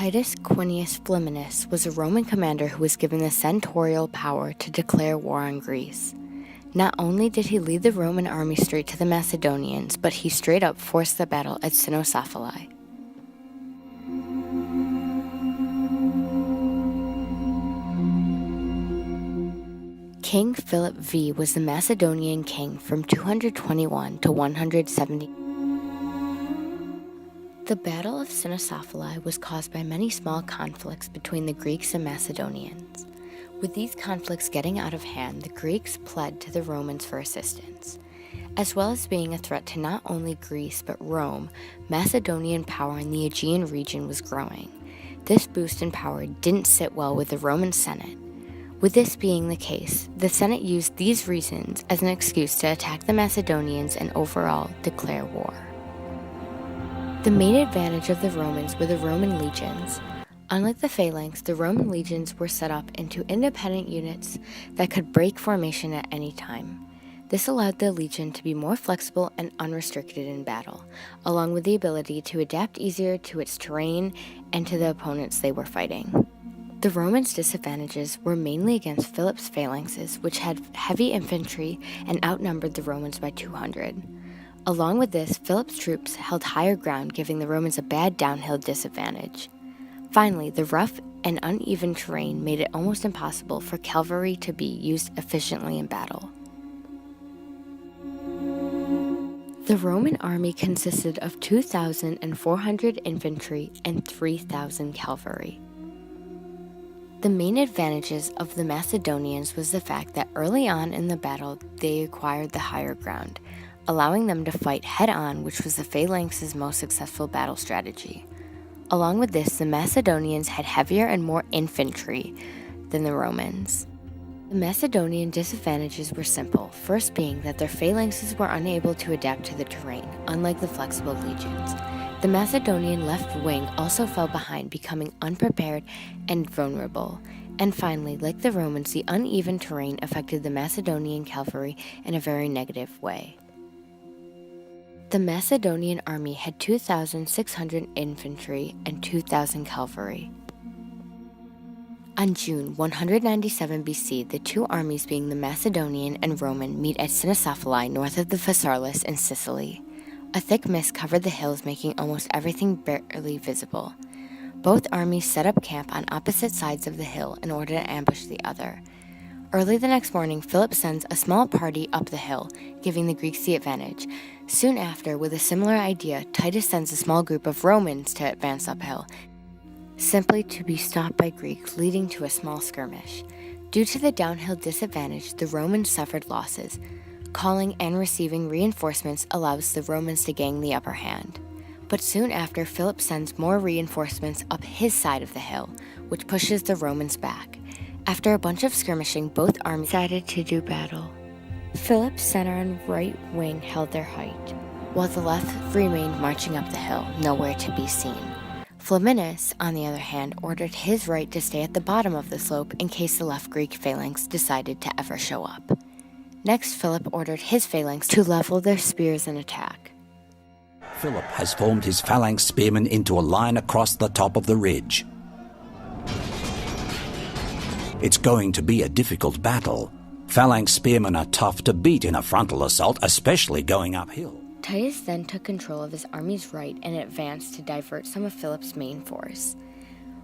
Titus Quinius Flaminius was a Roman commander who was given the senatorial power to declare war on Greece. Not only did he lead the Roman army straight to the Macedonians, but he straight up forced the battle at Cynocephalae. King Philip V was the Macedonian king from 221 to 170. The Battle of Cynocephalae was caused by many small conflicts between the Greeks and Macedonians. With these conflicts getting out of hand, the Greeks pled to the Romans for assistance. As well as being a threat to not only Greece but Rome, Macedonian power in the Aegean region was growing. This boost in power didn't sit well with the Roman Senate. With this being the case, the Senate used these reasons as an excuse to attack the Macedonians and overall declare war. The main advantage of the Romans were the Roman legions. Unlike the phalanx, the Roman legions were set up into independent units that could break formation at any time. This allowed the legion to be more flexible and unrestricted in battle, along with the ability to adapt easier to its terrain and to the opponents they were fighting. The Romans' disadvantages were mainly against Philip's phalanxes, which had heavy infantry and outnumbered the Romans by 200. Along with this, Philip's troops held higher ground, giving the Romans a bad downhill disadvantage. Finally, the rough and uneven terrain made it almost impossible for cavalry to be used efficiently in battle. The Roman army consisted of 2,400 infantry and 3,000 cavalry. The main advantages of the Macedonians was the fact that early on in the battle they acquired the higher ground, allowing them to fight head-on, which was the phalanx's most successful battle strategy. Along with this, the Macedonians had heavier and more infantry than the Romans. The Macedonian disadvantages were simple, first being that their phalanxes were unable to adapt to the terrain, unlike the flexible legions. The Macedonian left wing also fell behind, becoming unprepared and vulnerable. And finally, like the Romans, the uneven terrain affected the Macedonian cavalry in a very negative way. The Macedonian army had 2,600 infantry and 2,000 cavalry. On June 197 BC, the two armies, being the Macedonian and Roman, meet at Cynocephalae north of the Phasaelis in Sicily. A thick mist covered the hills, making almost everything barely visible. Both armies set up camp on opposite sides of the hill in order to ambush the other. Early the next morning, Philip sends a small party up the hill, giving the Greeks the advantage. Soon after, with a similar idea, Titus sends a small group of Romans to advance uphill, simply to be stopped by Greeks, leading to a small skirmish. Due to the downhill disadvantage, the Romans suffered losses. Calling and receiving reinforcements allows the Romans to gain the upper hand. But soon after, Philip sends more reinforcements up his side of the hill, which pushes the Romans back. After a bunch of skirmishing, both armies decided to do battle. Philip's center and right wing held their height, while the left remained marching up the hill, nowhere to be seen. Flaminius, on the other hand, ordered his right to stay at the bottom of the slope in case the left Greek phalanx decided to ever show up. Next, Philip ordered his phalanx to level their spears and attack. Philip has formed his phalanx spearmen into a line across the top of the ridge. It's going to be a difficult battle. Phalanx spearmen are tough to beat in a frontal assault, especially going uphill. Titus then took control of his army's right and advanced to divert some of Philip's main force.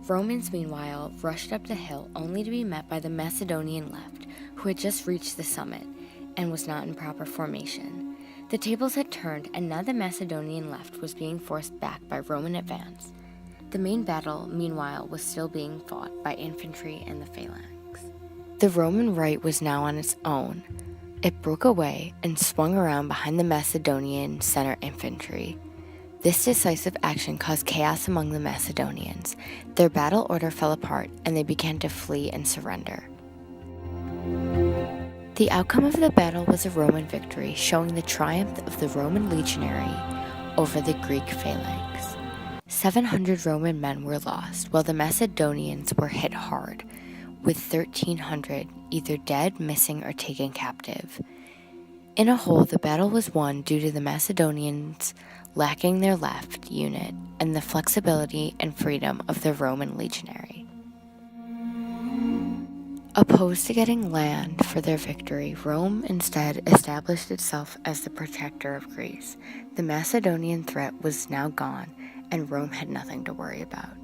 Romans, meanwhile, rushed up the hill only to be met by the Macedonian left, who had just reached the summit and was not in proper formation. The tables had turned, and now the Macedonian left was being forced back by Roman advance. The main battle, meanwhile, was still being fought by infantry and the phalanx. The Roman right was now on its own. It broke away and swung around behind the Macedonian center infantry. This decisive action caused chaos among the Macedonians. Their battle order fell apart, and they began to flee and surrender. The outcome of the battle was a Roman victory, showing the triumph of the Roman legionary over the Greek phalanx. 700 Roman men were lost, while the Macedonians were hit hard, with 1,300 either dead, missing, or taken captive. In a whole, the battle was won due to the Macedonians lacking their left unit and the flexibility and freedom of the Roman legionary. Opposed to getting land for their victory, Rome instead established itself as the protector of Greece. The Macedonian threat was now gone, and Rome had nothing to worry about.